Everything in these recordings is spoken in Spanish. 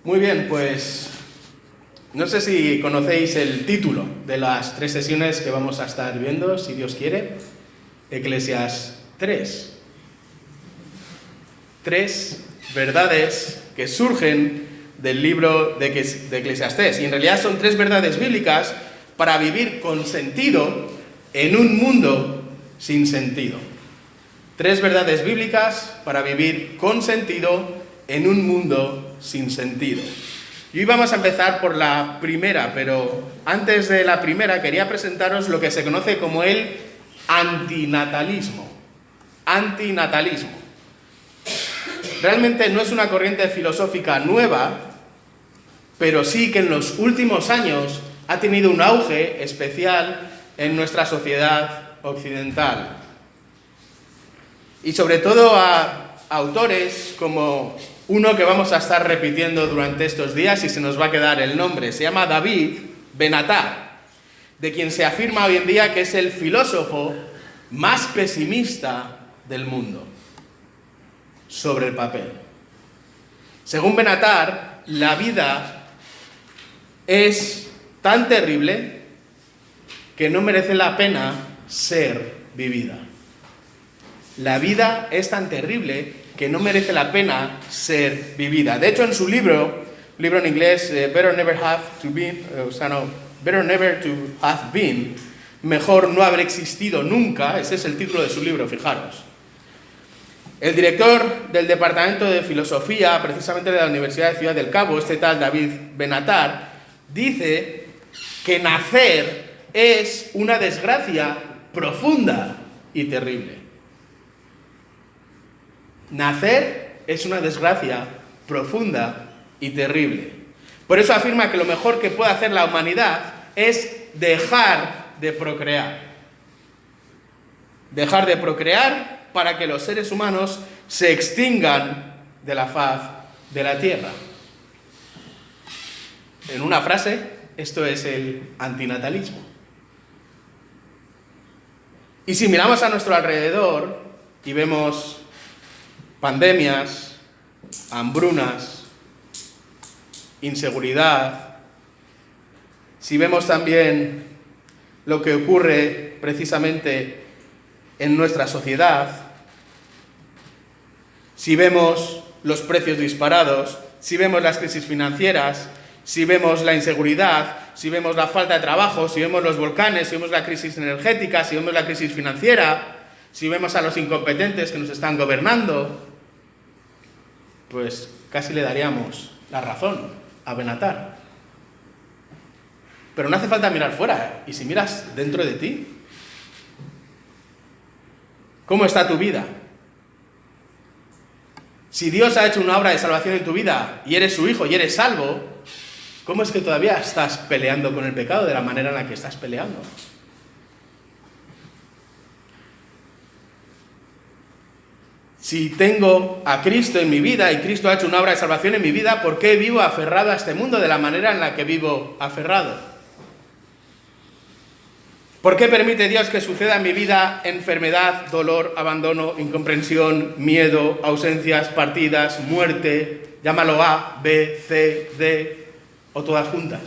Muy bien, pues no sé si conocéis el título de las 3 sesiones que vamos a estar viendo, si Dios quiere. Eclesiastés 3. 3 verdades que surgen del libro de Eclesiastés. Y en realidad son 3 verdades bíblicas para vivir con sentido en un mundo sin sentido. 3 verdades bíblicas para vivir con sentido en un mundo sin sentido. Y hoy vamos a empezar por la primera, pero antes de la primera quería presentaros lo que se conoce como el antinatalismo. Antinatalismo. Realmente no es una corriente filosófica nueva, pero sí que en los últimos años ha tenido un auge especial en nuestra sociedad occidental. Y sobre todo a autores como uno que vamos a estar repitiendo durante estos días y se nos va a quedar el nombre. Se llama David Ben-Attar, de quien se afirma hoy en día que es el filósofo más pesimista del mundo sobre el papel. Según Ben-Attar, la vida es tan terrible que no merece la pena ser vivida. La vida es tan terrible que no merece la pena ser vivida. De hecho, en su libro en inglés, Better Never to Have Been, mejor no haber existido nunca, ese es el título de su libro, fijaros. El director del Departamento de Filosofía, precisamente de la Universidad de Ciudad del Cabo, este tal David Ben-Attar, dice que nacer es una desgracia profunda y terrible. Nacer es una desgracia profunda y terrible. Por eso afirma que lo mejor que puede hacer la humanidad es dejar de procrear. Dejar de procrear para que los seres humanos se extingan de la faz de la tierra. En una frase, esto es el antinatalismo. Y si miramos a nuestro alrededor y vemos pandemias, hambrunas, inseguridad, si vemos también lo que ocurre precisamente en nuestra sociedad, si vemos los precios disparados, si vemos las crisis financieras, si vemos la inseguridad, si vemos la falta de trabajo, si vemos los volcanes, si vemos la crisis energética, si vemos la crisis financiera, si vemos a los incompetentes que nos están gobernando, pues casi le daríamos la razón a Ben-Attar. Pero no hace falta mirar fuera, y si miras dentro de ti, ¿cómo está tu vida? Si Dios ha hecho una obra de salvación en tu vida y eres su hijo y eres salvo, ¿cómo es que todavía estás peleando con el pecado de la manera en la que estás peleando? Si tengo a Cristo en mi vida y Cristo ha hecho una obra de salvación en mi vida, ¿por qué vivo aferrado a este mundo de la manera en la que vivo aferrado? ¿Por qué permite Dios que suceda en mi vida enfermedad, dolor, abandono, incomprensión, miedo, ausencias, partidas, muerte? Llámalo A, B, C, D o todas juntas.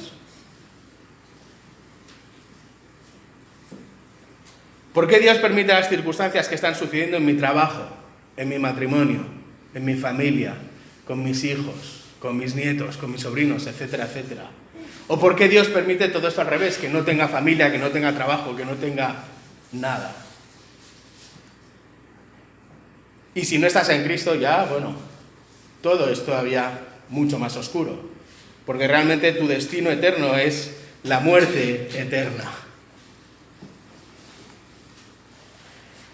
¿Por qué Dios permite las circunstancias que están sucediendo en mi trabajo, en mi matrimonio, en mi familia, con mis hijos, con mis nietos, con mis sobrinos, etcétera, etcétera? ¿O por qué Dios permite todo esto al revés? Que no tenga familia, que no tenga trabajo, que no tenga nada. Y si no estás en Cristo ya, bueno, todo es todavía mucho más oscuro. Porque realmente tu destino eterno es la muerte eterna.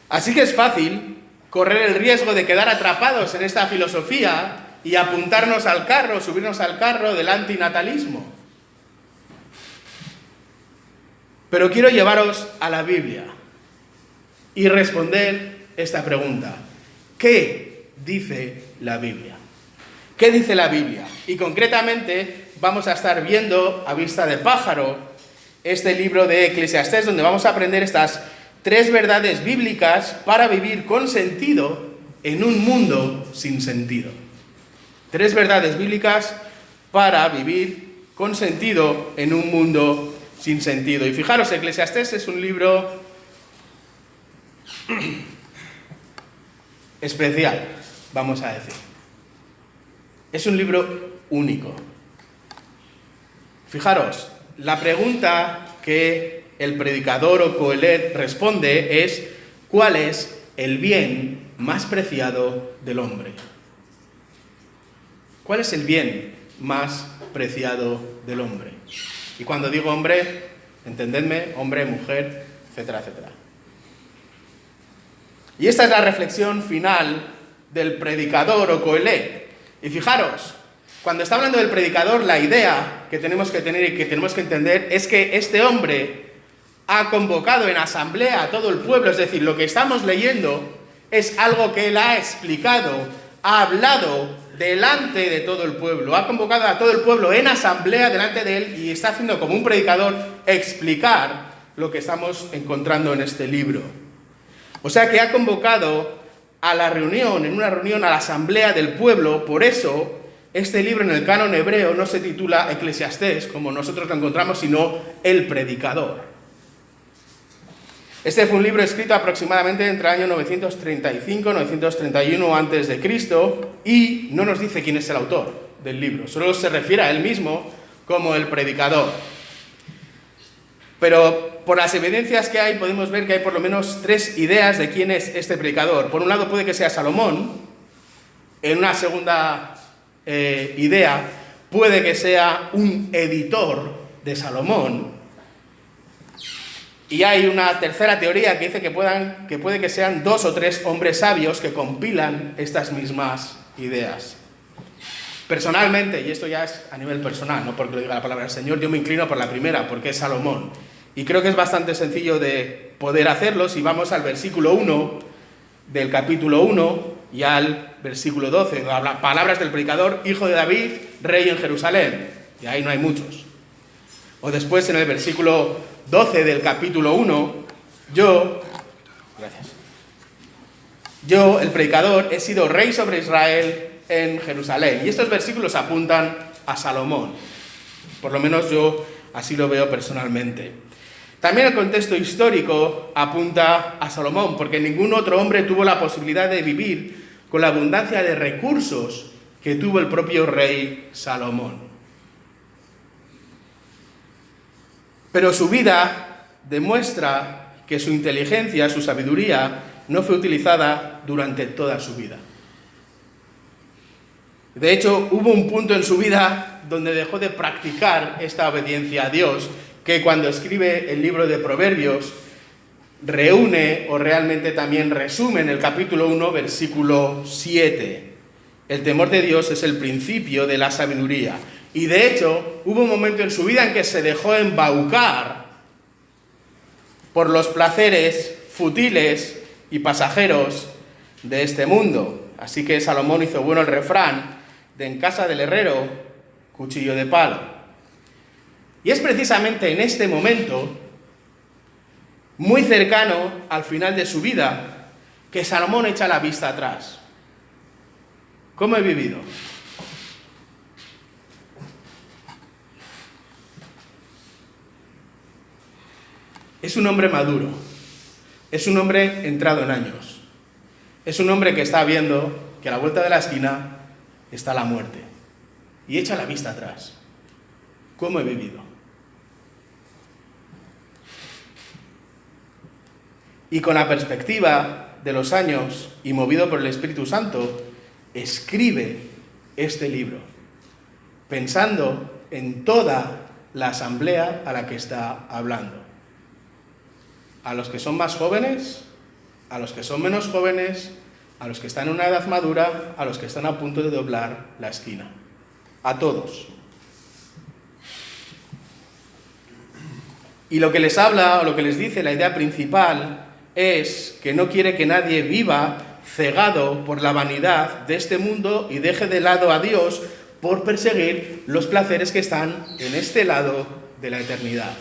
Así que es fácil correr el riesgo de quedar atrapados en esta filosofía y apuntarnos al carro, subirnos al carro del antinatalismo. Pero quiero llevaros a la Biblia y responder esta pregunta. ¿Qué dice la Biblia? ¿Qué dice la Biblia? Y concretamente vamos a estar viendo a vista de pájaro este libro de Eclesiastés, donde vamos a aprender estas 3 verdades bíblicas para vivir con sentido en un mundo sin sentido. 3 verdades bíblicas para vivir con sentido en un mundo sin sentido. Y fijaros, Eclesiastés es un libro especial, vamos a decir. Es un libro único. Fijaros, la pregunta que el predicador o Coelet responde es: ¿cuál es el bien más preciado del hombre? ¿Cuál es el bien más preciado del hombre? Y cuando digo hombre, entendedme, hombre, mujer, etcétera, etcétera. Y esta es la reflexión final del predicador o Coelet. Y fijaros, cuando está hablando del predicador, la idea que tenemos que tener y que tenemos que entender es que este hombre ha convocado en asamblea a todo el pueblo, es decir, lo que estamos leyendo es algo que él ha explicado, ha hablado delante de todo el pueblo, ha convocado a todo el pueblo en asamblea delante de él y está haciendo como un predicador explicar lo que estamos encontrando en este libro. O sea que ha convocado a la reunión, en una reunión a la asamblea del pueblo. Por eso este libro en el canon hebreo no se titula Eclesiastés, como nosotros lo encontramos, sino El Predicador. Este fue un libro escrito aproximadamente entre el año 935 y 931 a.C. y no nos dice quién es el autor del libro, solo se refiere a él mismo como el predicador. Pero por las evidencias que hay podemos ver que hay por lo menos tres ideas de quién es este predicador. Por un lado puede que sea Salomón, en una segunda idea puede que sea un editor de Salomón, y hay una tercera teoría que dice que puede que sean dos o tres hombres sabios que compilan estas mismas ideas. Personalmente, y esto ya es a nivel personal, no porque lo diga la palabra del Señor, yo me inclino por la primera, porque es Salomón. Y creo que es bastante sencillo de poder hacerlo si vamos al versículo 1 del capítulo 1 y al versículo 12. Palabras del predicador, hijo de David, rey en Jerusalén. Y ahí no hay muchos. O después en el versículo 12 del capítulo 1, yo, el predicador, he sido rey sobre Israel en Jerusalén. Y estos versículos apuntan a Salomón. Por lo menos yo así lo veo personalmente. También el contexto histórico apunta a Salomón, porque ningún otro hombre tuvo la posibilidad de vivir con la abundancia de recursos que tuvo el propio rey Salomón. Pero su vida demuestra que su inteligencia, su sabiduría, no fue utilizada durante toda su vida. De hecho, hubo un punto en su vida donde dejó de practicar esta obediencia a Dios, que cuando escribe el libro de Proverbios, reúne o realmente también resume en el capítulo 1, versículo 7. El temor de Dios es el principio de la sabiduría. Y de hecho, hubo un momento en su vida en que se dejó embaucar por los placeres futiles y pasajeros de este mundo. Así que Salomón hizo bueno el refrán de en casa del herrero, cuchillo de palo. Y es precisamente en este momento, muy cercano al final de su vida, que Salomón echa la vista atrás. ¿Cómo he vivido? Es un hombre maduro, es un hombre entrado en años, es un hombre que está viendo que a la vuelta de la esquina está la muerte y echa la vista atrás. ¿Cómo he vivido? Y con la perspectiva de los años y movido por el Espíritu Santo, escribe este libro, pensando en toda la asamblea a la que está hablando. A los que son más jóvenes, a los que son menos jóvenes, a los que están en una edad madura, a los que están a punto de doblar la esquina. A todos. Y lo que les habla, o lo que les dice, la idea principal, es que no quiere que nadie viva cegado por la vanidad de este mundo y deje de lado a Dios por perseguir los placeres que están en este lado de la eternidad.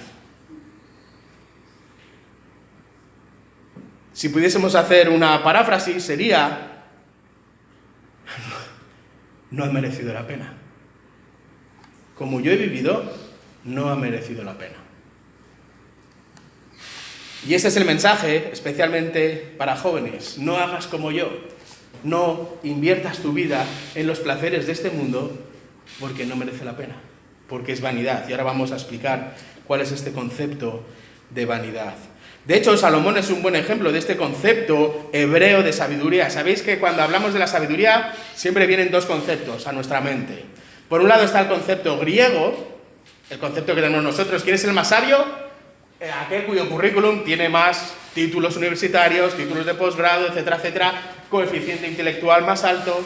Si pudiésemos hacer una paráfrasis, sería: no ha merecido la pena. como yo he vivido, no ha merecido la pena. Y este es el mensaje, especialmente para jóvenes. No hagas como yo. No inviertas tu vida en los placeres de este mundo porque no merece la pena, porque es vanidad. Y ahora vamos a explicar cuál es este concepto de vanidad. De hecho, Salomón es un buen ejemplo de este concepto hebreo de sabiduría. Sabéis que cuando hablamos de la sabiduría siempre vienen dos conceptos a nuestra mente. Por un lado está el concepto griego, el concepto que tenemos nosotros. ¿Quién es el más sabio? Aquel cuyo currículum tiene más títulos universitarios, títulos de posgrado, etcétera, etcétera, coeficiente intelectual más alto.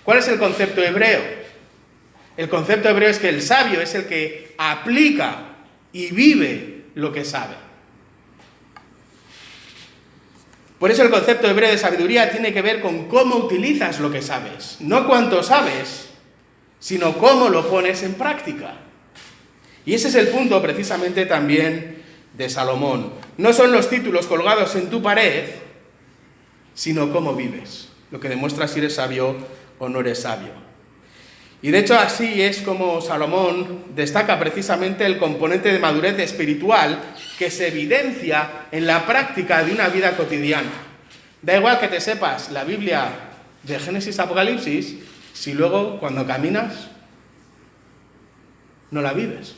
¿Cuál es el concepto hebreo? El concepto hebreo es que el sabio es el que aplica y vive lo que sabe. Por eso el concepto hebreo de sabiduría tiene que ver con cómo utilizas lo que sabes. No cuánto sabes, sino cómo lo pones en práctica. Y ese es el punto precisamente también de Salomón. No son los títulos colgados en tu pared, sino cómo vives. Lo que demuestra si eres sabio o no eres sabio. Y de hecho así es como Salomón destaca precisamente el componente de madurez espiritual que se evidencia en la práctica de una vida cotidiana. Da igual que te sepas la Biblia de Génesis a Apocalipsis, si luego cuando caminas no la vives.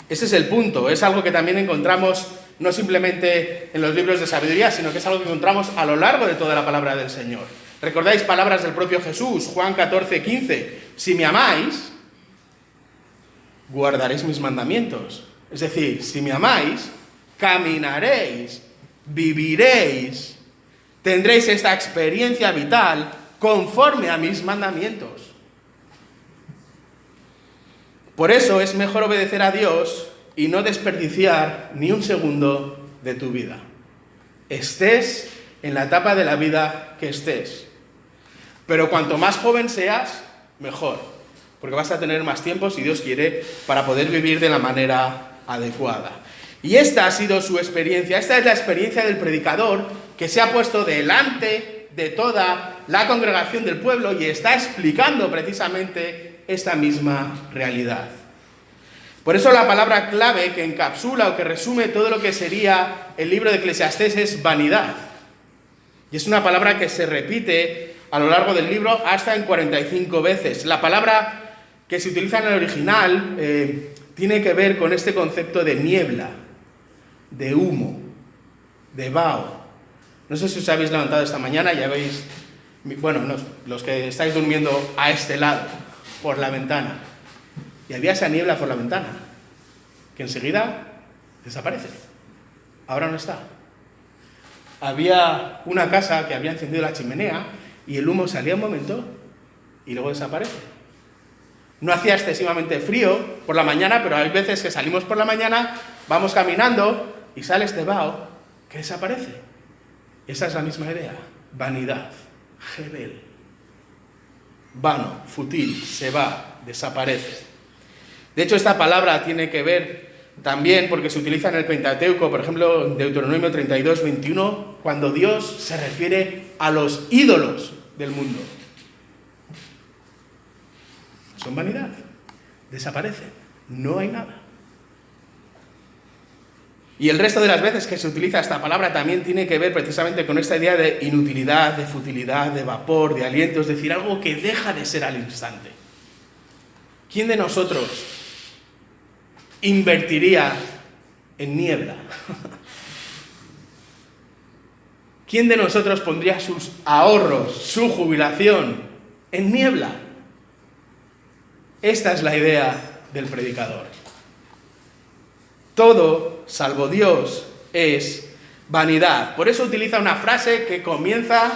Ese es el punto, es algo que también encontramos no simplemente en los libros de sabiduría, sino que es algo que encontramos a lo largo de toda la palabra del Señor. ¿Recordáis palabras del propio Jesús? Juan 14, 15. Si me amáis, guardaréis mis mandamientos. Es decir, si me amáis, caminaréis, viviréis, tendréis esta experiencia vital conforme a mis mandamientos. Por eso es mejor obedecer a Dios y no desperdiciar ni un segundo de tu vida. Estés en la etapa de la vida que estés. Pero cuanto más joven seas, mejor, porque vas a tener más tiempo, si Dios quiere, para poder vivir de la manera adecuada. Y esta ha sido su experiencia, esta es la experiencia del predicador que se ha puesto delante de toda la congregación del pueblo y está explicando precisamente esta misma realidad. Por eso la palabra clave que encapsula o que resume todo lo que sería el libro de Eclesiastés es vanidad. Y es una palabra que se repite a lo largo del libro hasta en 45 veces. La palabra que se utiliza en el original tiene que ver con este concepto de niebla, de humo, de vaho. No sé si os habéis levantado esta mañana y ya veis, bueno, no, los que estáis durmiendo a este lado, por la ventana. Y había esa niebla por la ventana, que enseguida desaparece. Ahora no está. Había una casa que había encendido la chimenea y el humo salía un momento y luego desaparece. No hacía excesivamente frío por la mañana, pero hay veces que salimos por la mañana, vamos caminando y sale este vaho que desaparece. Esa es la misma idea. Vanidad, Hebel. Vano, fútil, se va, desaparece. De hecho, esta palabra tiene que ver también porque se utiliza en el Pentateuco, por ejemplo, en Deuteronomio 32, 21, cuando Dios se refiere a los ídolos del mundo. Son vanidad, desaparecen, no hay nada. Y el resto de las veces que se utiliza esta palabra también tiene que ver precisamente con esta idea de inutilidad, de futilidad, de vapor, de aliento, es decir, algo que deja de ser al instante. ¿Quién de nosotros invertiría en niebla? ¿Quién de nosotros pondría sus ahorros, su jubilación en niebla? Esta es la idea del predicador. Todo, salvo Dios, es vanidad. Por eso utiliza una frase que comienza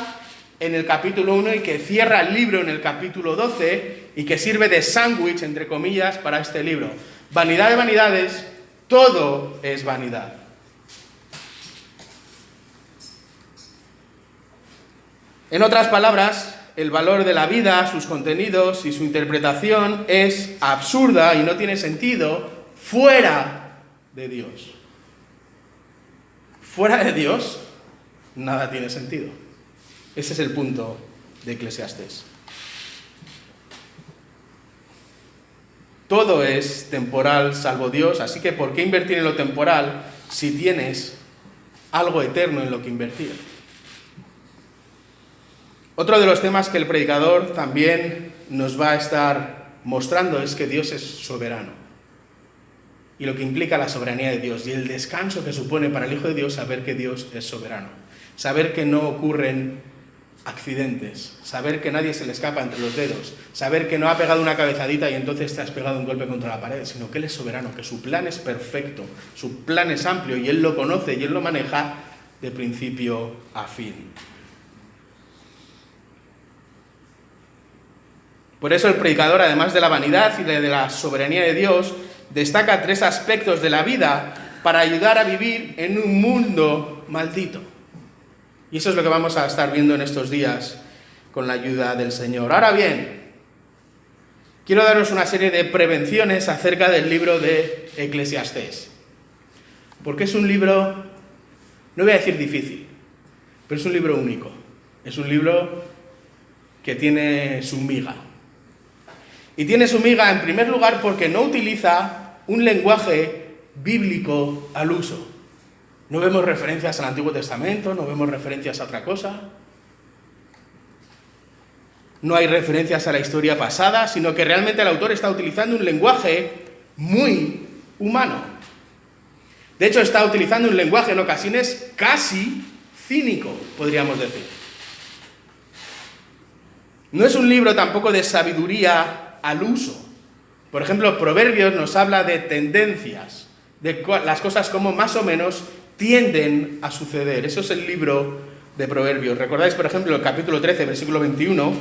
en el capítulo 1 y que cierra el libro en el capítulo 12 y que sirve de sándwich, entre comillas, para este libro. Vanidad de vanidades, todo es vanidad. En otras palabras, el valor de la vida, sus contenidos y su interpretación es absurda y no tiene sentido fuera de Dios. Fuera de Dios, nada tiene sentido. Ese es el punto de Eclesiastés. Todo es temporal salvo Dios, así que ¿por qué invertir en lo temporal si tienes algo eterno en lo que invertir? Otro de los temas que el predicador también nos va a estar mostrando es que Dios es soberano. Y lo que implica la soberanía de Dios y el descanso que supone para el Hijo de Dios saber que Dios es soberano. Saber que no ocurren accidentes, saber que nadie se le escapa entre los dedos, saber que no ha pegado una cabezadita y entonces te has pegado un golpe contra la pared, sino que Él es soberano, que su plan es perfecto, su plan es amplio y Él lo conoce y Él lo maneja de principio a fin. Por eso el predicador, además de la vanidad y de la soberanía de Dios, destaca 3 aspectos de la vida para ayudar a vivir en un mundo maldito. Y eso es lo que vamos a estar viendo en estos días con la ayuda del Señor. Ahora bien, quiero daros una serie de prevenciones acerca del libro de Eclesiastés. Porque es un libro, no voy a decir difícil, pero es un libro único. Es un libro que tiene su miga. Y tiene su miga en primer lugar porque no utiliza un lenguaje bíblico al uso. No vemos referencias al Antiguo Testamento, no vemos referencias a otra cosa. No hay referencias a la historia pasada, sino que realmente el autor está utilizando un lenguaje muy humano. De hecho, está utilizando un lenguaje en ocasiones casi cínico, podríamos decir. No es un libro tampoco de sabiduría al uso. Por ejemplo, Proverbios nos habla de tendencias, de las cosas como más o menos tienden a suceder. Eso es el libro de Proverbios. ¿Recordáis, por ejemplo, el capítulo 13, versículo 21?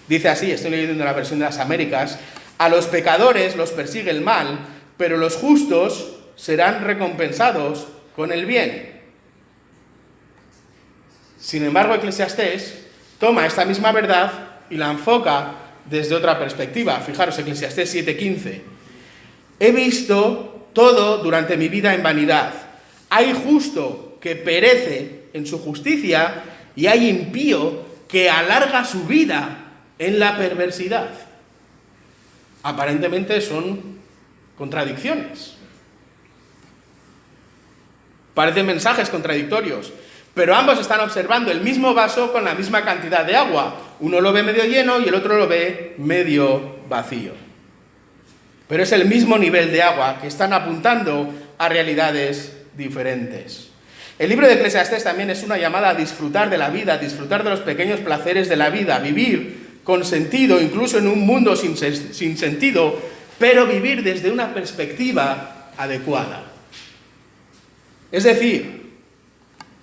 Dice así, estoy leyendo la versión de las Américas: a los pecadores los persigue el mal, pero los justos serán recompensados con el bien. Sin embargo, Eclesiastés toma esta misma verdad y la enfoca desde otra perspectiva. Fijaros, Eclesiastés 7:15. He visto todo durante mi vida en vanidad. Hay justo que perece en su justicia y hay impío que alarga su vida en la perversidad. Aparentemente son contradicciones. Parecen mensajes contradictorios, pero ambos están observando el mismo vaso con la misma cantidad de agua. Uno lo ve medio lleno y el otro lo ve medio vacío. Pero es el mismo nivel de agua que están apuntando a realidades diferentes. El libro de Eclesiastés también es una llamada a disfrutar de la vida, a disfrutar de los pequeños placeres de la vida, vivir con sentido, incluso en un mundo sin sentido, pero vivir desde una perspectiva adecuada. Es decir,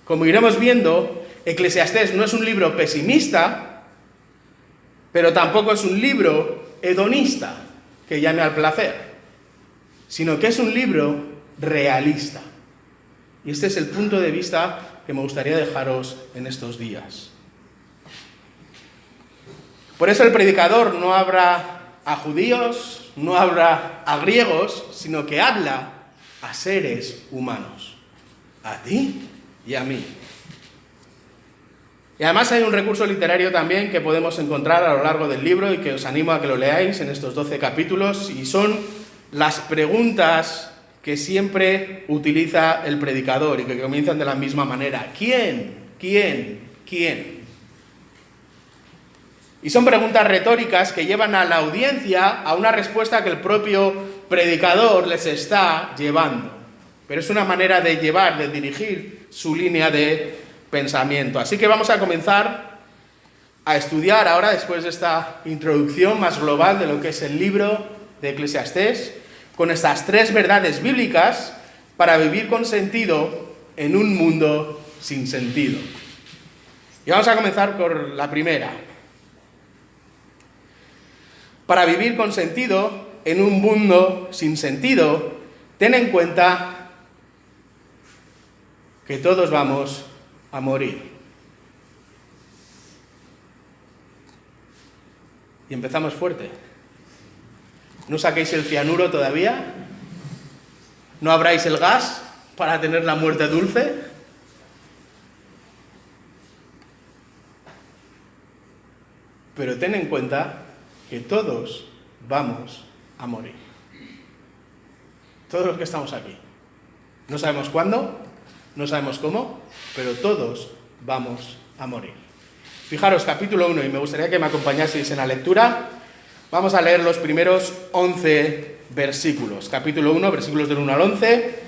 como iremos viendo, Eclesiastés no es un libro pesimista, pero tampoco es un libro hedonista que llame al placer, sino que es un libro realista. Y este es el punto de vista que me gustaría dejaros en estos días. Por eso el predicador no habla a judíos, no habla a griegos, sino que habla a seres humanos, a ti y a mí. Y además hay un recurso literario también que podemos encontrar a lo largo del libro y que os animo a que lo leáis en estos 12 capítulos, y son las preguntas que siempre utiliza el predicador y que comienzan de la misma manera. ¿Quién? ¿Quién? ¿Quién? Y son preguntas retóricas que llevan a la audiencia a una respuesta que el propio predicador les está llevando. Pero es una manera de llevar, de dirigir su línea de pensamiento. Así que vamos a comenzar a estudiar ahora, después de esta introducción más global de lo que es el libro de Eclesiastés, con estas 3 verdades bíblicas para vivir con sentido en un mundo sin sentido. Y vamos a comenzar por la primera. Para vivir con sentido en un mundo sin sentido, ten en cuenta que todos vamos a morir. Y empezamos fuerte. ¿No saquéis el cianuro todavía? ¿No abráis el gas para tener la muerte dulce? Pero ten en cuenta que todos vamos a morir. todos los que estamos aquí. No sabemos cuándo, no sabemos cómo, pero todos vamos a morir. Fijaros, capítulo 1, y me gustaría que me acompañaseis en la lectura. Vamos a leer los primeros 11 versículos. Capítulo 1, versículos del 1 al 11.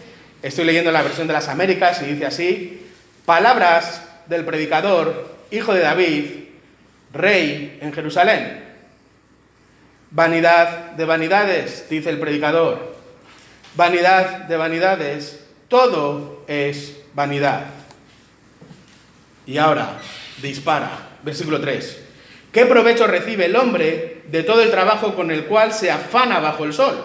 Estoy leyendo la versión de las Américas y dice así: palabras del predicador, hijo de David, rey en Jerusalén. Vanidad de vanidades, dice el predicador. Vanidad de vanidades, todo es vanidad. Y ahora, dispara. Versículo 3. ¿Qué provecho recibe el hombre de todo el trabajo con el cual se afana bajo el sol?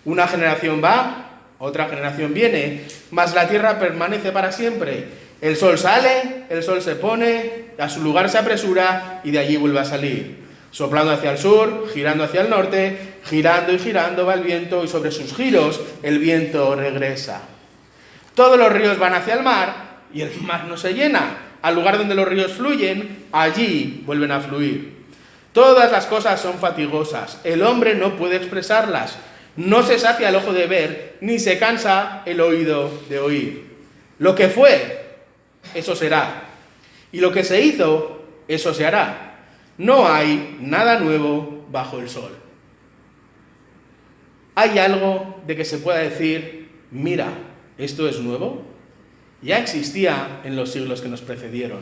Una generación va, otra generación viene, mas la tierra permanece para siempre. El sol sale, el sol se pone, a su lugar se apresura y de allí vuelve a salir. Soplando hacia el sur, girando hacia el norte, girando y girando va el viento y sobre sus giros el viento regresa. Todos los ríos van hacia el mar y el mar no se llena. Al lugar donde los ríos fluyen, allí vuelven a fluir. Todas las cosas son fatigosas, el hombre no puede expresarlas. No se sacia el ojo de ver, ni se cansa el oído de oír. Lo que fue, eso será. Y lo que se hizo, eso se hará. No hay nada nuevo bajo el sol. ¿Hay algo de que se pueda decir, mira, esto es nuevo? Ya existía en los siglos que nos precedieron.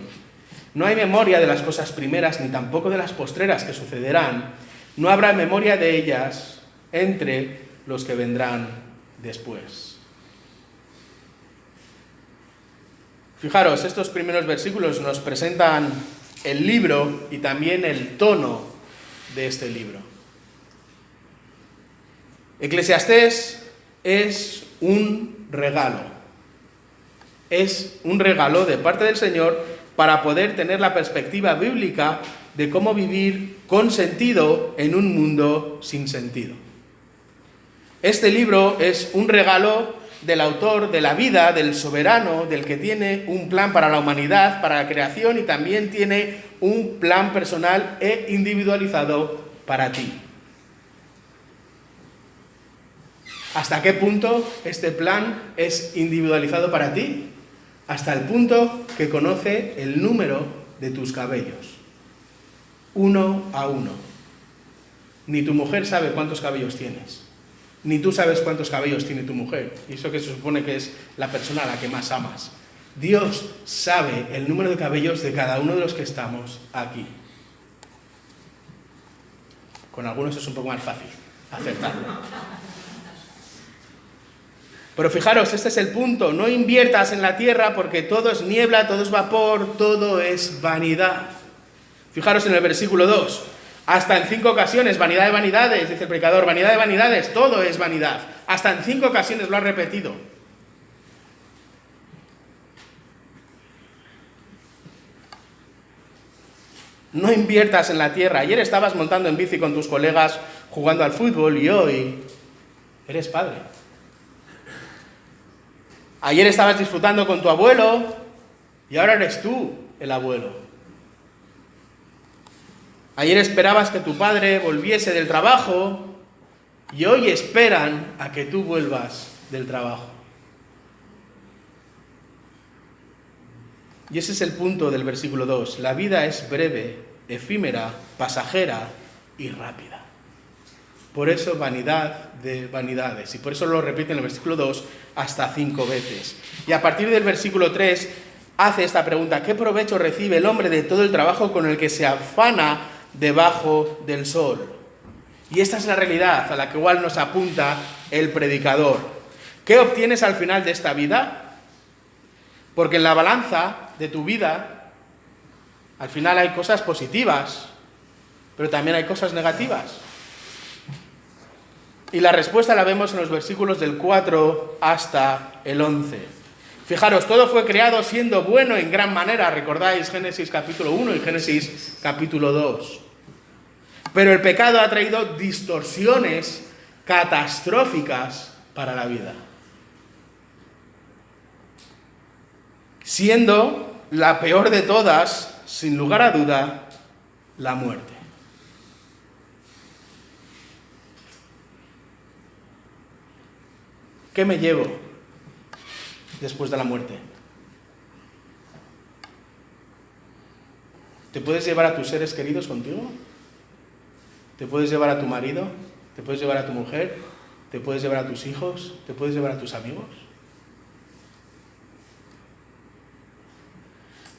No hay memoria de las cosas primeras, ni tampoco de las postreras que sucederán. No habrá memoria de ellas entre los que vendrán después. Fijaros, estos primeros versículos nos presentan el libro y también el tono de este libro. Eclesiastés es un regalo. Es un regalo de parte del Señor para poder tener la perspectiva bíblica de cómo vivir con sentido en un mundo sin sentido. Este libro es un regalo del autor de la vida, del soberano, del que tiene un plan para la humanidad, para la creación y también tiene un plan personal e individualizado para ti. ¿Hasta qué punto este plan es individualizado para ti? Hasta el punto que conoce el número de tus cabellos, uno a uno. Ni tu mujer sabe cuántos cabellos tienes, ni tú sabes cuántos cabellos tiene tu mujer, y eso que se supone que es la persona a la que más amas. Dios sabe el número de cabellos de cada uno de los que estamos aquí. Con algunos es un poco más fácil acertarlo. Pero fijaros, este es el punto, no inviertas en la tierra porque todo es niebla, todo es vapor, todo es vanidad. Fijaros en el versículo 2, hasta en 5 ocasiones, vanidad de vanidades, dice el predicador, vanidad de vanidades, todo es vanidad. Hasta en 5 ocasiones lo ha repetido. No inviertas en la tierra. Ayer estabas montando en bici con tus colegas jugando al fútbol y hoy eres padre. Ayer estabas disfrutando con tu abuelo y ahora eres tú el abuelo. Ayer esperabas que tu padre volviese del trabajo y hoy esperan a que tú vuelvas del trabajo. Y ese es el punto del versículo 2. La vida es breve, efímera, pasajera y rápida. Por eso vanidad de vanidades. Y por eso lo repite en el versículo 2 hasta 5 veces. Y a partir del versículo 3 hace esta pregunta: ¿qué provecho recibe el hombre de todo el trabajo con el que se afana debajo del sol? Y esta es la realidad a la que igual nos apunta el predicador. ¿Qué obtienes al final de esta vida? Porque en la balanza de tu vida, al final hay cosas positivas, pero también hay cosas negativas. Y la respuesta la vemos en los versículos del 4 hasta el 11. Fijaros, todo fue creado siendo bueno en gran manera. ¿Recordáis Génesis capítulo 1 y Génesis capítulo 2? Pero el pecado ha traído distorsiones catastróficas para la vida, siendo la peor de todas, sin lugar a duda, la muerte. ¿Qué me llevo después de la muerte? ¿Te puedes llevar a tus seres queridos contigo? ¿Te puedes llevar a tu marido? ¿Te puedes llevar a tu mujer? ¿Te puedes llevar a tus hijos? ¿Te puedes llevar a tus amigos?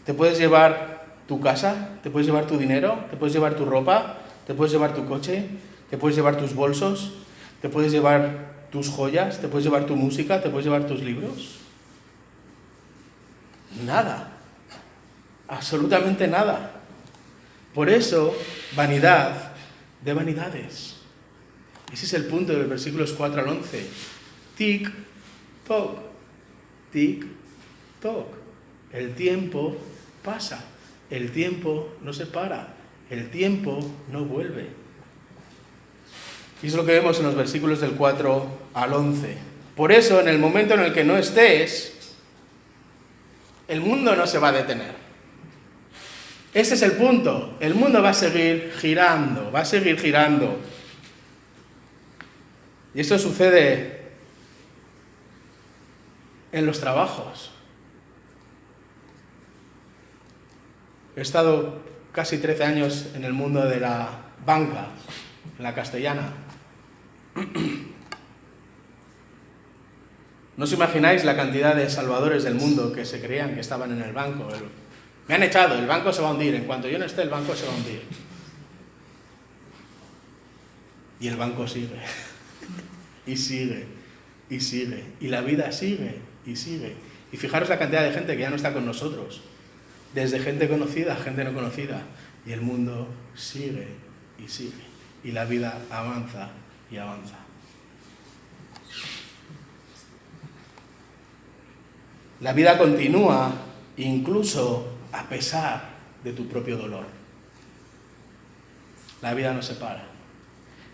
¿Te puedes llevar tu casa? ¿Te puedes llevar tu dinero? ¿Te puedes llevar tu ropa? ¿Te puedes llevar tu coche? ¿Te puedes llevar tus bolsos? ¿Te puedes llevar tus joyas? ¿Te puedes llevar tu música? ¿Te puedes llevar tus libros? Nada. Absolutamente nada. Por eso, vanidad de vanidades. Ese es el punto de los versículos 4 al 11. Tic, toc, tic, toc. El tiempo pasa, el tiempo no se para, el tiempo no vuelve. Y es lo que vemos en los versículos del 4 al 11. Por eso, en el momento en el que no estés, el mundo no se va a detener. Ese es el punto. El mundo va a seguir girando, va a seguir girando. Y esto sucede en los trabajos. He estado casi 13 años en el mundo de la banca, en la castellana. No os imagináis la cantidad de salvadores del mundo que se creían que estaban en el banco. Me han echado, el banco se va a hundir. En cuanto yo no esté, el banco se va a hundir. Y el banco sigue. Y sigue. Y sigue. Y la vida sigue. Y sigue. Y fijaros la cantidad de gente que ya no está con nosotros. Desde gente conocida a gente no conocida. Y el mundo sigue y sigue. Y la vida avanza y avanza. La vida continúa incluso a pesar de tu propio dolor. La vida no se para.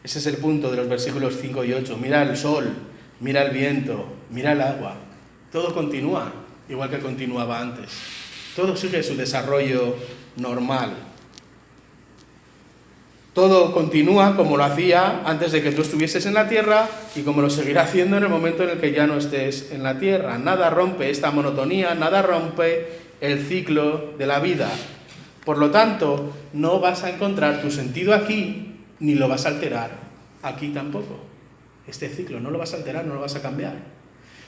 Ese es el punto de los versículos 5 y 8. Mira el sol, mira el viento, mira el agua. Todo continúa, igual que continuaba antes. Todo sigue su desarrollo normal. Todo continúa como lo hacía antes de que tú estuvieses en la tierra y como lo seguirá haciendo en el momento en el que ya no estés en la tierra. Nada rompe esta monotonía, nada rompe el ciclo de la vida. Por lo tanto, no vas a encontrar tu sentido aquí, ni lo vas a alterar aquí tampoco. Este ciclo no lo vas a alterar, no lo vas a cambiar.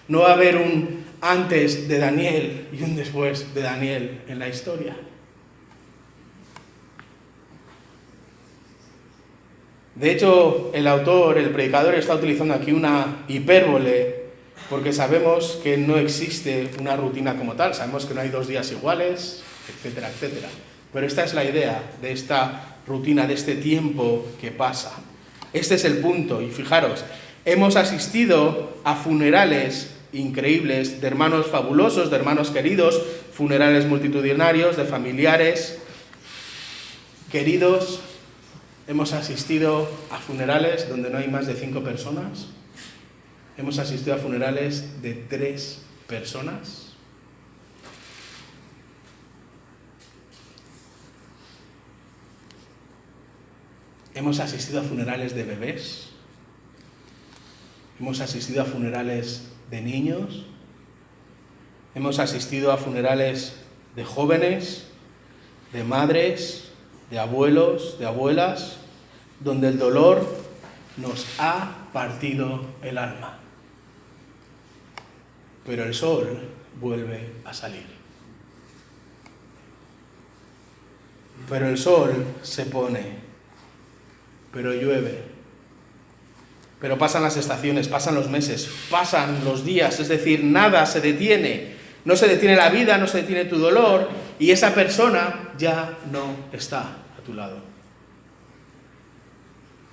No va a haber un antes de Daniel y un después de Daniel en la historia. De hecho, el autor, el predicador, está utilizando aquí una hipérbole porque sabemos que no existe una rutina como tal, sabemos que no hay 2 días iguales, etcétera, etcétera. Pero esta es la idea de esta rutina, de este tiempo que pasa. Este es el punto, y fijaros, hemos asistido a funerales increíbles de hermanos fabulosos, de hermanos queridos, funerales multitudinarios, de familiares queridos. Hemos asistido a funerales donde no hay más de 5 personas. Hemos asistido a funerales de 3 personas. Hemos asistido a funerales de bebés. Hemos asistido a funerales de niños. Hemos asistido a funerales de jóvenes, de madres, de abuelos, de abuelas, donde el dolor nos ha partido el alma. Pero el sol vuelve a salir. Pero el sol se pone, pero llueve. Pero pasan las estaciones, pasan los meses, pasan los días, es decir, nada se detiene. No se detiene la vida, no se detiene tu dolor, y esa persona ya no está a tu lado.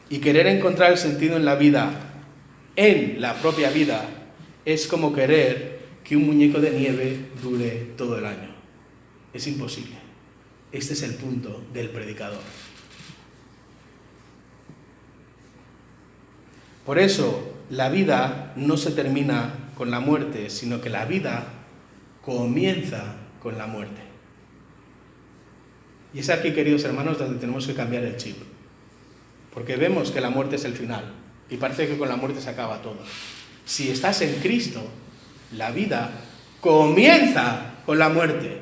Y querer encontrar el sentido en la vida, en la propia vida, es como querer que un muñeco de nieve dure todo el año. Es imposible. Este es el punto del predicador. Por eso, la vida no se termina con la muerte, sino que la vida comienza con la muerte. Y es aquí, queridos hermanos, donde tenemos que cambiar el chip. Porque vemos que la muerte es el final. Y parece que con la muerte se acaba todo. Si estás en Cristo, la vida comienza con la muerte.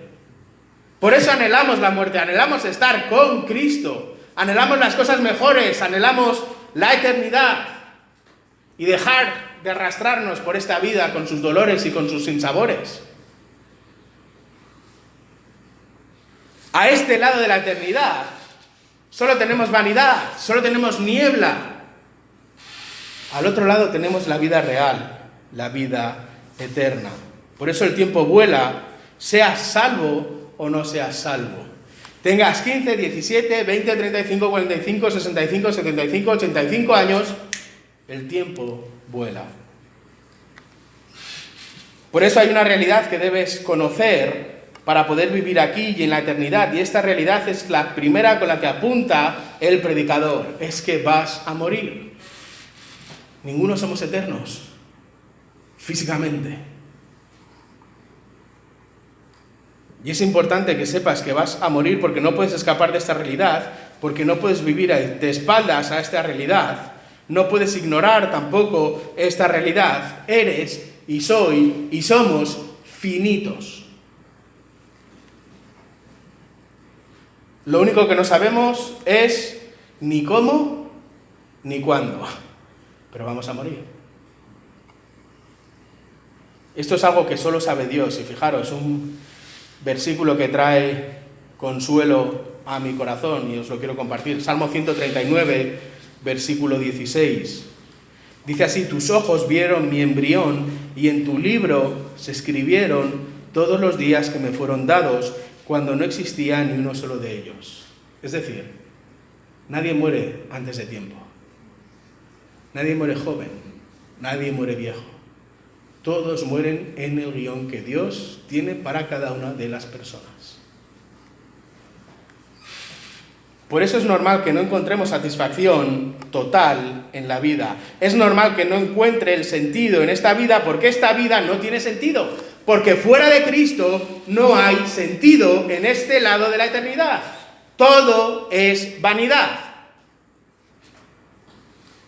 Por eso anhelamos la muerte, anhelamos estar con Cristo, anhelamos las cosas mejores, anhelamos la eternidad y dejar de arrastrarnos por esta vida con sus dolores y con sus sinsabores. A este lado de la eternidad solo tenemos vanidad, solo tenemos niebla. Al otro lado tenemos la vida real, la vida eterna. Por eso el tiempo vuela, seas salvo o no seas salvo. Tengas 15, 17, 20, 35, 45, 65, 75, 85 años, el tiempo vuela. Por eso hay una realidad que debes conocer para poder vivir aquí y en la eternidad. Y esta realidad es la primera con la que apunta el predicador. Es que vas a morir. Ninguno somos eternos, físicamente. Y es importante que sepas que vas a morir porque no puedes escapar de esta realidad, porque no puedes vivir de espaldas a esta realidad, no puedes ignorar tampoco esta realidad. Eres y soy y somos finitos. Lo único que no sabemos es ni cómo ni cuándo, pero vamos a morir. Esto es algo que solo sabe Dios, y fijaros, un versículo que trae consuelo a mi corazón, y os lo quiero compartir. Salmo 139, versículo 16. Dice así: tus ojos vieron mi embrión, y en tu libro se escribieron todos los días que me fueron dados, cuando no existía ni uno solo de ellos. Es decir, nadie muere antes de tiempo. Nadie muere joven, nadie muere viejo. Todos mueren en el guión que Dios tiene para cada una de las personas. Por eso es normal que no encontremos satisfacción total en la vida. Es normal que no encuentre el sentido en esta vida, porque esta vida no tiene sentido. Porque fuera de Cristo no hay sentido en este lado de la eternidad. Todo es vanidad.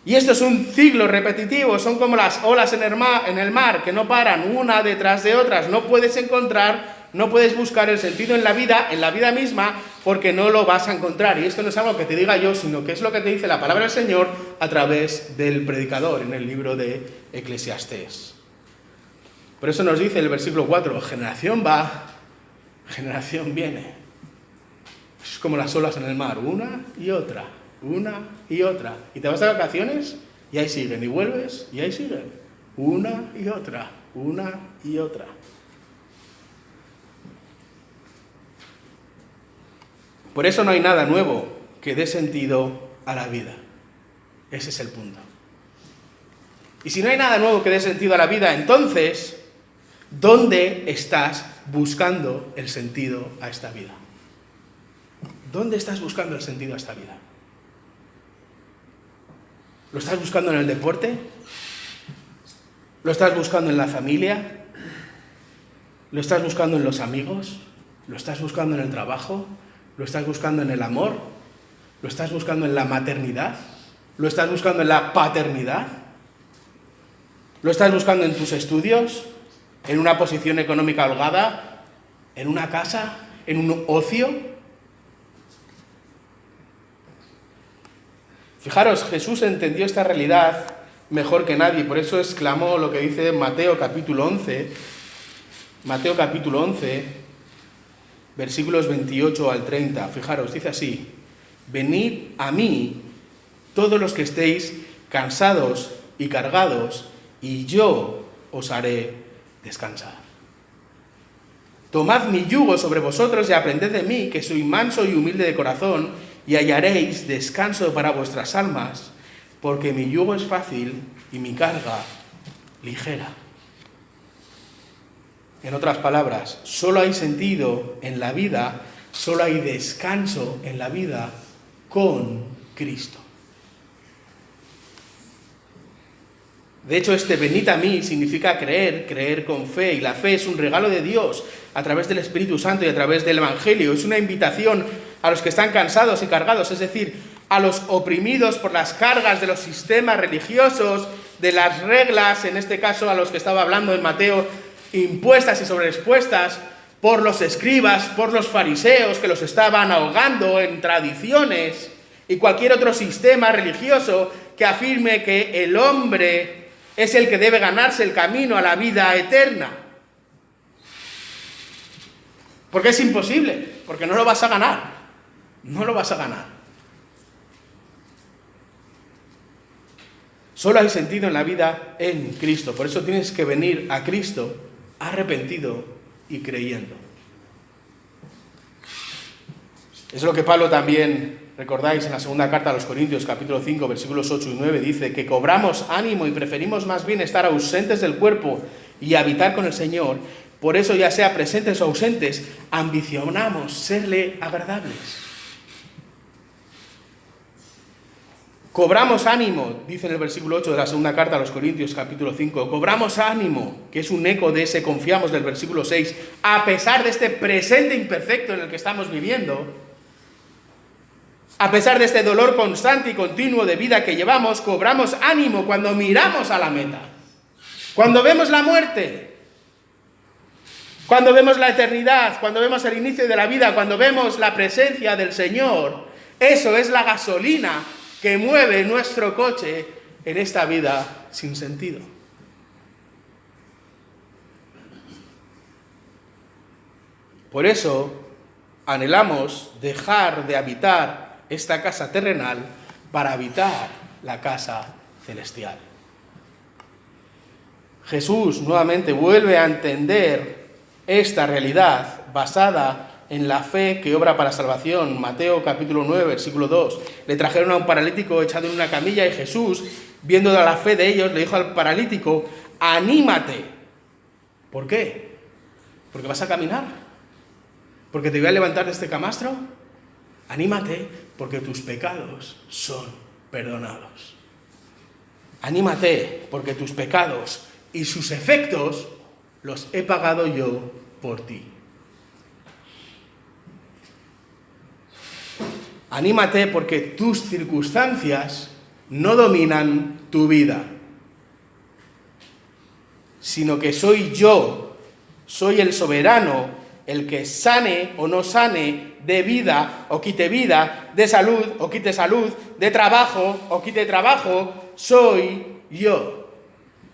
Y esto es un ciclo repetitivo, son como las olas en el mar, que no paran una detrás de otras. No puedes encontrar, no puedes buscar el sentido en la vida misma, porque no lo vas a encontrar. Y esto no es algo que te diga yo, sino que es lo que te dice la palabra del Señor a través del predicador en el libro de Eclesiastés. Por eso nos dice el versículo 4, generación va, generación viene. Es como las olas en el mar, una y otra. Una y otra. Y te vas de vacaciones y ahí siguen. Y vuelves y ahí siguen. Una y otra. Una y otra. Por eso no hay nada nuevo que dé sentido a la vida. Ese es el punto. Y si no hay nada nuevo que dé sentido a la vida, entonces, ¿dónde estás buscando el sentido a esta vida? ¿Dónde estás buscando el sentido a esta vida? ¿Lo estás buscando en el deporte? ¿Lo estás buscando en la familia? ¿Lo estás buscando en los amigos? ¿Lo estás buscando en el trabajo? ¿Lo estás buscando en el amor? ¿Lo estás buscando en la maternidad? ¿Lo estás buscando en la paternidad? ¿Lo estás buscando en tus estudios? ¿En una posición económica holgada? ¿En una casa? ¿En un ocio? Fijaros, Jesús entendió esta realidad mejor que nadie, por eso exclamó lo que dice Mateo capítulo 11, versículos 28 al 30. Fijaros, dice así: venid a mí todos los que estéis cansados y cargados, y yo os haré descansar. Tomad mi yugo sobre vosotros y aprended de mí, que soy manso y humilde de corazón, y hallaréis descanso para vuestras almas, porque mi yugo es fácil y mi carga ligera. En otras palabras, solo hay sentido en la vida, solo hay descanso en la vida con Cristo. De hecho, este venid a mí significa creer con fe, y la fe es un regalo de Dios a través del Espíritu Santo y a través del Evangelio. Es una invitación a los que están cansados y cargados, es decir, a los oprimidos por las cargas de los sistemas religiosos, de las reglas, en este caso a los que estaba hablando en Mateo, impuestas y sobreexpuestas por los escribas, por los fariseos que los estaban ahogando en tradiciones y cualquier otro sistema religioso que afirme que el hombre es el que debe ganarse el camino a la vida eterna. Porque es imposible, porque no lo vas a ganar, no lo vas a ganar. Solo hay sentido en la vida en Cristo, por eso tienes que venir a Cristo arrepentido y creyendo. Es lo que Pablo también, recordáis, en la segunda carta a los Corintios, capítulo 5, versículos 8 y 9, dice que cobramos ánimo y preferimos más bien estar ausentes del cuerpo y habitar con el Señor. Por eso, ya sea presentes o ausentes, ambicionamos serle agradables. Cobramos ánimo, dice en el versículo 8 de la segunda carta a los Corintios, capítulo 5. Cobramos ánimo, que es un eco de ese confiamos del versículo 6. A pesar de este presente imperfecto en el que estamos viviendo, a pesar de este dolor constante y continuo de vida que llevamos, cobramos ánimo cuando miramos a la meta. Cuando vemos la muerte, cuando vemos la eternidad, cuando vemos el inicio de la vida, cuando vemos la presencia del Señor, eso es la gasolina que mueve nuestro coche en esta vida sin sentido. Por eso anhelamos dejar de habitar esta casa terrenal para habitar la casa celestial. Jesús nuevamente vuelve a entender esta realidad basada en la fe que obra para salvación. Mateo capítulo 9, versículo 2. Le trajeron a un paralítico echado en una camilla y Jesús, viendo la fe de ellos, le dijo al paralítico: anímate. ¿Por qué? Porque vas a caminar. Porque te voy a levantar de este camastro. Anímate porque tus pecados son perdonados. Anímate porque tus pecados y sus efectos los he pagado yo por ti. Anímate porque tus circunstancias no dominan tu vida, sino que soy yo, soy el soberano, el que sane o no sane, de vida o quite vida, de salud o quite salud, de trabajo o quite trabajo, soy yo,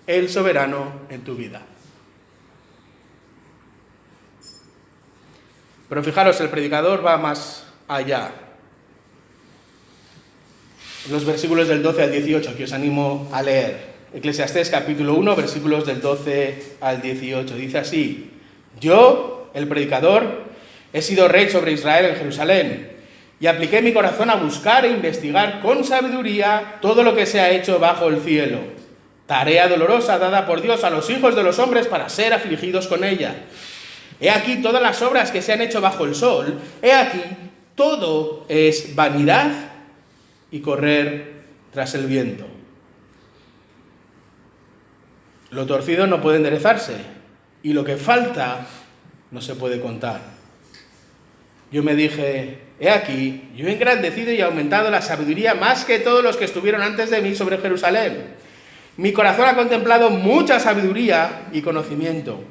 el soberano en tu vida. Pero fijaros, el predicador va más allá. Los versículos del 12 al 18, que os animo a leer. Eclesiastés capítulo 1, versículos del 12 al 18. Dice así: yo, el predicador, he sido rey sobre Israel en Jerusalén, y apliqué mi corazón a buscar e investigar con sabiduría todo lo que se ha hecho bajo el cielo. Tarea dolorosa dada por Dios a los hijos de los hombres para ser afligidos con ella. He aquí todas las obras que se han hecho bajo el sol, he aquí todo es vanidad y correr tras el viento. Lo torcido no puede enderezarse, y lo que falta no se puede contar. Yo me dije: he aquí, yo he engrandecido y aumentado la sabiduría más que todos los que estuvieron antes de mí sobre Jerusalén. Mi corazón ha contemplado mucha sabiduría y conocimiento,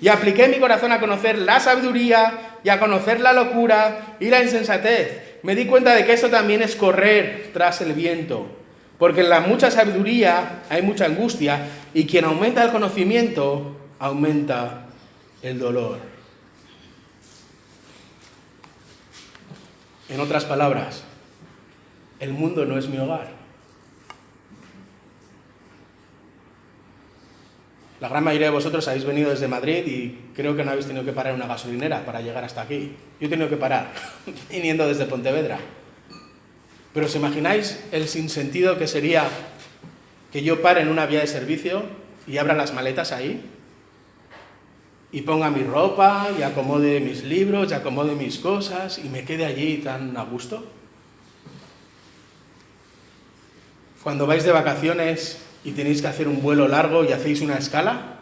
y apliqué mi corazón a conocer la sabiduría y a conocer la locura y la insensatez. Me di cuenta de que esto también es correr tras el viento, porque en la mucha sabiduría hay mucha angustia, y quien aumenta el conocimiento, aumenta el dolor. En otras palabras, el mundo no es mi hogar. La gran mayoría de vosotros habéis venido desde Madrid y creo que no habéis tenido que parar en una gasolinera para llegar hasta aquí. Yo he tenido que parar, viniendo desde Pontevedra. Pero ¿os imagináis el sinsentido que sería que yo pare en una vía de servicio y abra las maletas ahí? Y ponga mi ropa, y acomode mis libros, y acomode mis cosas, y me quede allí tan a gusto. Cuando vais de vacaciones y tenéis que hacer un vuelo largo y hacéis una escala,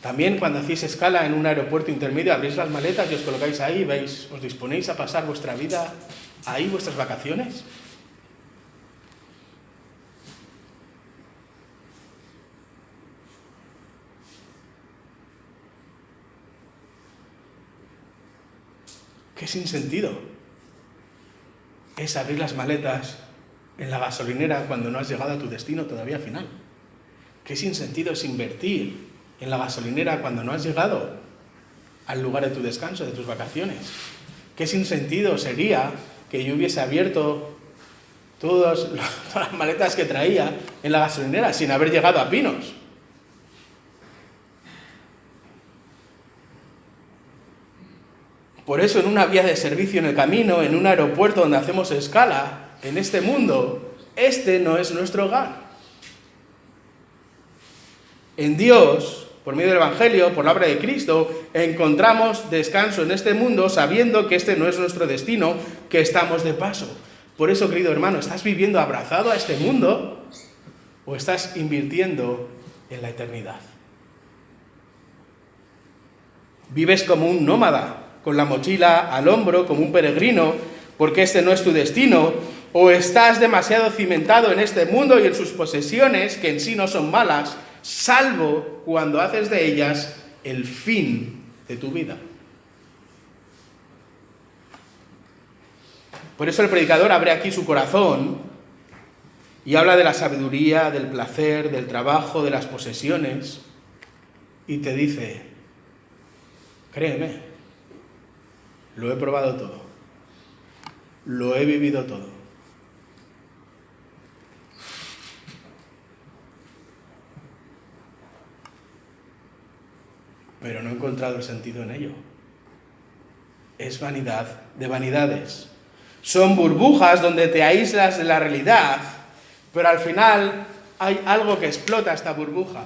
también cuando hacéis escala en un aeropuerto intermedio, abrís las maletas y os colocáis ahí, veis, os disponéis a pasar vuestra vida ahí, vuestras vacaciones. ¡Qué sinsentido! Es abrir las maletas en la gasolinera cuando no has llegado a tu destino todavía final. ¡Qué sinsentido es invertir en la gasolinera cuando no has llegado al lugar de tu descanso, de tus vacaciones! ¡Qué sinsentido sería que yo hubiese abierto todas las maletas que traía en la gasolinera sin haber llegado a Pinos! Por eso, en una vía de servicio en el camino, en un aeropuerto donde hacemos escala, en este mundo, este no es nuestro hogar. En Dios, por medio del Evangelio, por la obra de Cristo, encontramos descanso en este mundo sabiendo que este no es nuestro destino, que estamos de paso. Por eso, querido hermano, ¿estás viviendo abrazado a este mundo o estás invirtiendo en la eternidad? ¿Vives como un nómada, con la mochila al hombro, como un peregrino, porque este no es tu destino? ¿O estás demasiado cimentado en este mundo y en sus posesiones, que en sí no son malas, salvo cuando haces de ellas el fin de tu vida? Por eso el predicador abre aquí su corazón y habla de la sabiduría, del placer, del trabajo, de las posesiones, y te dice: créeme, lo he probado todo, lo he vivido todo. Pero no he encontrado el sentido en ello. Es vanidad de vanidades. Son burbujas donde te aíslas de la realidad, pero al final hay algo que explota esta burbuja.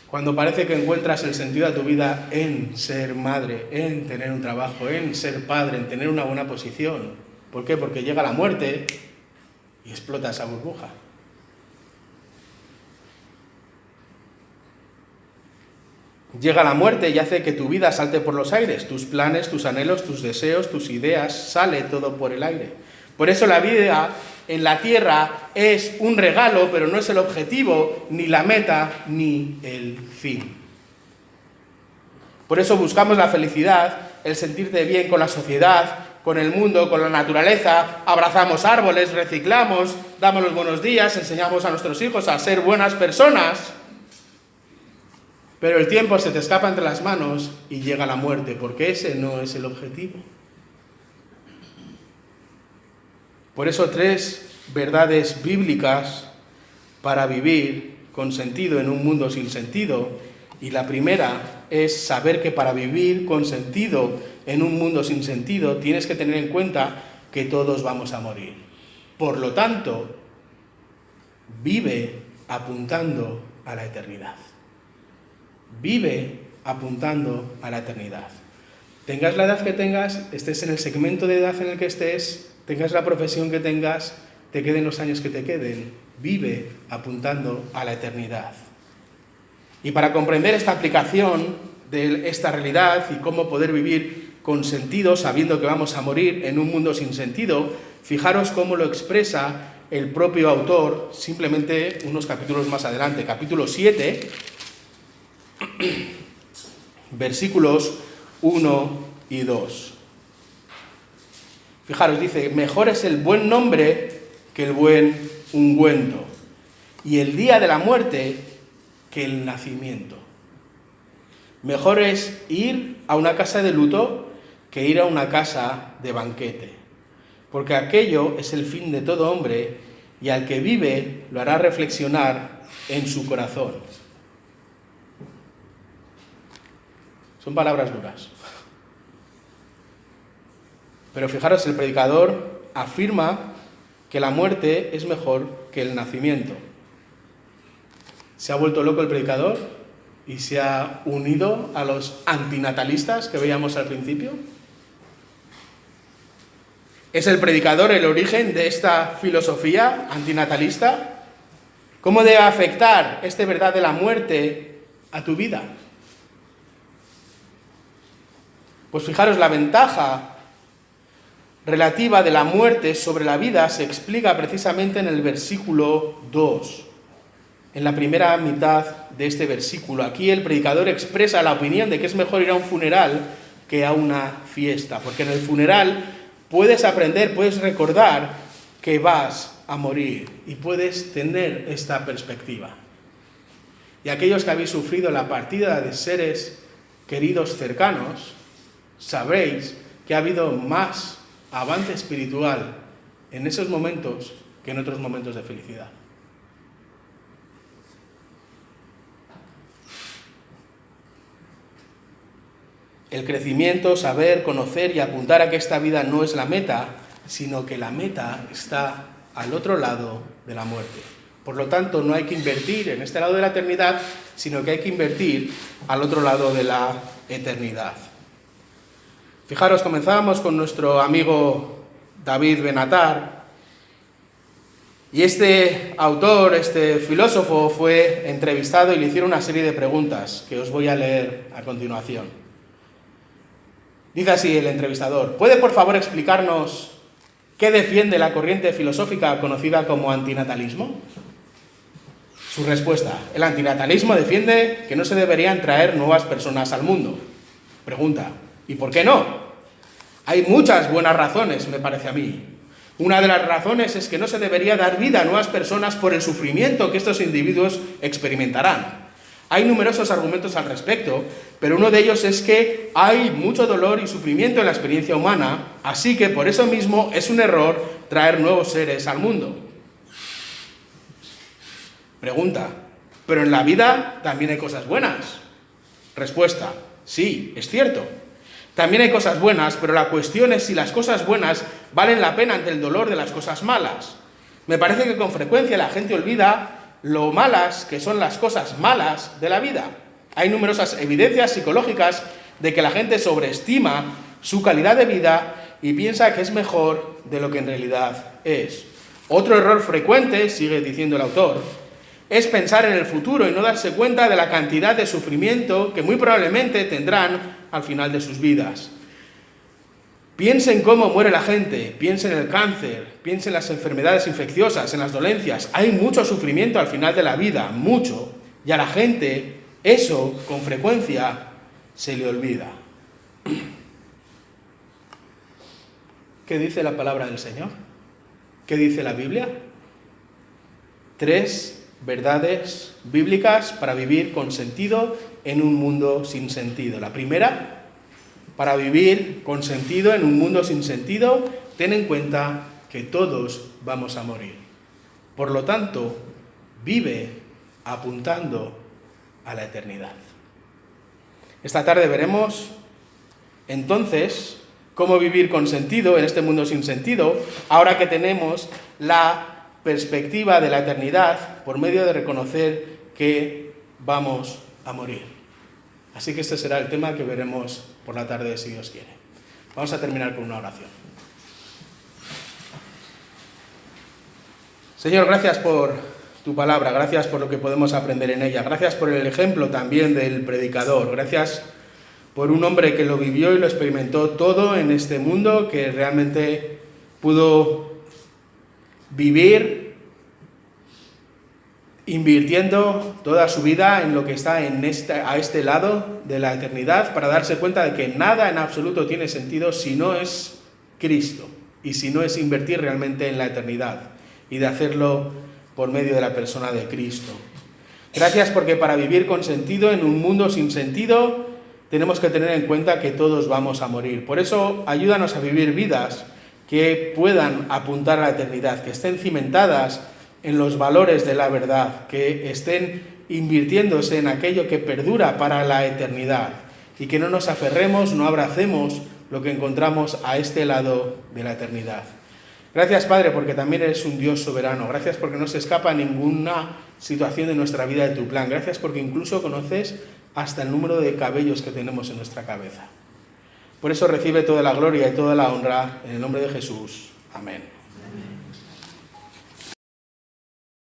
Cuando parece que encuentras el sentido de tu vida en ser madre, en tener un trabajo, en ser padre, en tener una buena posición. ¿Por qué? Porque llega la muerte y explota esa burbuja. Llega la muerte y hace que tu vida salte por los aires. Tus planes, tus anhelos, tus deseos, tus ideas, sale todo por el aire. Por eso la vida en la tierra es un regalo, pero no es el objetivo, ni la meta, ni el fin. Por eso buscamos la felicidad, el sentirte bien con la sociedad, con el mundo, con la naturaleza, abrazamos árboles, reciclamos, damos los buenos días, enseñamos a nuestros hijos a ser buenas personas, pero el tiempo se te escapa entre las manos y llega la muerte, porque ese no es el objetivo. Por eso 3 verdades bíblicas para vivir con sentido en un mundo sin sentido. Y la primera es saber que para vivir con sentido en un mundo sin sentido tienes que tener en cuenta que todos vamos a morir. Por lo tanto, vive apuntando a la eternidad. Vive apuntando a la eternidad. Tengas la edad que tengas, estés en el segmento de edad en el que estés, tengas la profesión que tengas, te queden los años que te queden, vive apuntando a la eternidad. Y para comprender esta aplicación de esta realidad y cómo poder vivir con sentido, sabiendo que vamos a morir en un mundo sin sentido, fijaros cómo lo expresa el propio autor, simplemente unos capítulos más adelante, capítulo 7, versículos 1 y 2. Fijaros, dice: mejor es el buen nombre que el buen ungüento, y el día de la muerte que el nacimiento. Mejor es ir a una casa de luto que ir a una casa de banquete, porque aquello es el fin de todo hombre, y al que vive lo hará reflexionar en su corazón. Son palabras duras. Pero fijaros, el predicador afirma que la muerte es mejor que el nacimiento. ¿Se ha vuelto loco el predicador y se ha unido a los antinatalistas que veíamos al principio? ¿Es el predicador el origen de esta filosofía antinatalista? ¿Cómo debe afectar esta verdad de la muerte a tu vida? Pues fijaros, la ventaja relativa de la muerte sobre la vida se explica precisamente en el versículo 2, en la primera mitad de este versículo. Aquí el predicador expresa la opinión de que es mejor ir a un funeral que a una fiesta, porque en el funeral puedes aprender, puedes recordar que vas a morir y puedes tener esta perspectiva. Y aquellos que habéis sufrido la partida de seres queridos cercanos, sabréis que ha habido más avance espiritual en esos momentos que en otros momentos de felicidad. El crecimiento, saber, conocer y apuntar a que esta vida no es la meta, sino que la meta está al otro lado de la muerte. Por lo tanto, no hay que invertir en este lado de la eternidad, sino que hay que invertir al otro lado de la eternidad. Fijaros, comenzábamos con nuestro amigo David Benatar, y este autor, este filósofo, fue entrevistado y le hicieron una serie de preguntas que os voy a leer a continuación. Dice así el entrevistador: ¿puede por favor explicarnos qué defiende la corriente filosófica conocida como antinatalismo? Su respuesta: el antinatalismo defiende que no se deberían traer nuevas personas al mundo. Pregunta: ¿y por qué no? Hay muchas buenas razones, me parece a mí. Una de las razones es que no se debería dar vida a nuevas personas por el sufrimiento que estos individuos experimentarán. Hay numerosos argumentos al respecto, pero uno de ellos es que hay mucho dolor y sufrimiento en la experiencia humana, así que por eso mismo es un error traer nuevos seres al mundo. Pregunta: ¿pero en la vida también hay cosas buenas? Respuesta: sí, es cierto. También hay cosas buenas, pero la cuestión es si las cosas buenas valen la pena ante el dolor de las cosas malas. Me parece que con frecuencia la gente olvida lo malas que son las cosas malas de la vida. Hay numerosas evidencias psicológicas de que la gente sobreestima su calidad de vida y piensa que es mejor de lo que en realidad es. Otro error frecuente, sigue diciendo el autor, es pensar en el futuro y no darse cuenta de la cantidad de sufrimiento que muy probablemente tendrán al final de sus vidas. Piensen cómo muere la gente, piensen en el cáncer, piensen en las enfermedades infecciosas, en las dolencias. Hay mucho sufrimiento al final de la vida, mucho, y a la gente eso con frecuencia se le olvida. ¿Qué dice la palabra del Señor? ¿Qué dice la Biblia? 3 verdades bíblicas para vivir con sentido en un mundo sin sentido. La primera: para vivir con sentido en un mundo sin sentido, ten en cuenta que todos vamos a morir. Por lo tanto, vive apuntando a la eternidad. Esta tarde veremos, entonces, cómo vivir con sentido en este mundo sin sentido, ahora que tenemos la perspectiva de la eternidad por medio de reconocer que vamos a morir. Así que este será el tema que veremos por la tarde, si Dios quiere. Vamos a terminar con una oración. Señor, gracias por tu palabra, gracias por lo que podemos aprender en ella, gracias por el ejemplo también del predicador, gracias por un hombre que lo vivió y lo experimentó todo en este mundo, que realmente pudo vivir invirtiendo toda su vida en lo que está a este lado de la eternidad, para darse cuenta de que nada en absoluto tiene sentido si no es Cristo y si no es invertir realmente en la eternidad y de hacerlo por medio de la persona de Cristo. Gracias porque para vivir con sentido en un mundo sin sentido tenemos que tener en cuenta que todos vamos a morir. Por eso ayúdanos a vivir vidas que puedan apuntar a la eternidad, que estén cimentadas en los valores de la verdad, que estén invirtiéndose en aquello que perdura para la eternidad y que no nos aferremos, no abracemos lo que encontramos a este lado de la eternidad. Gracias, Padre, porque también eres un Dios soberano. Gracias porque no se escapa ninguna situación de nuestra vida de tu plan. Gracias porque incluso conoces hasta el número de cabellos que tenemos en nuestra cabeza. Por eso recibe toda la gloria y toda la honra en el nombre de Jesús. Amén.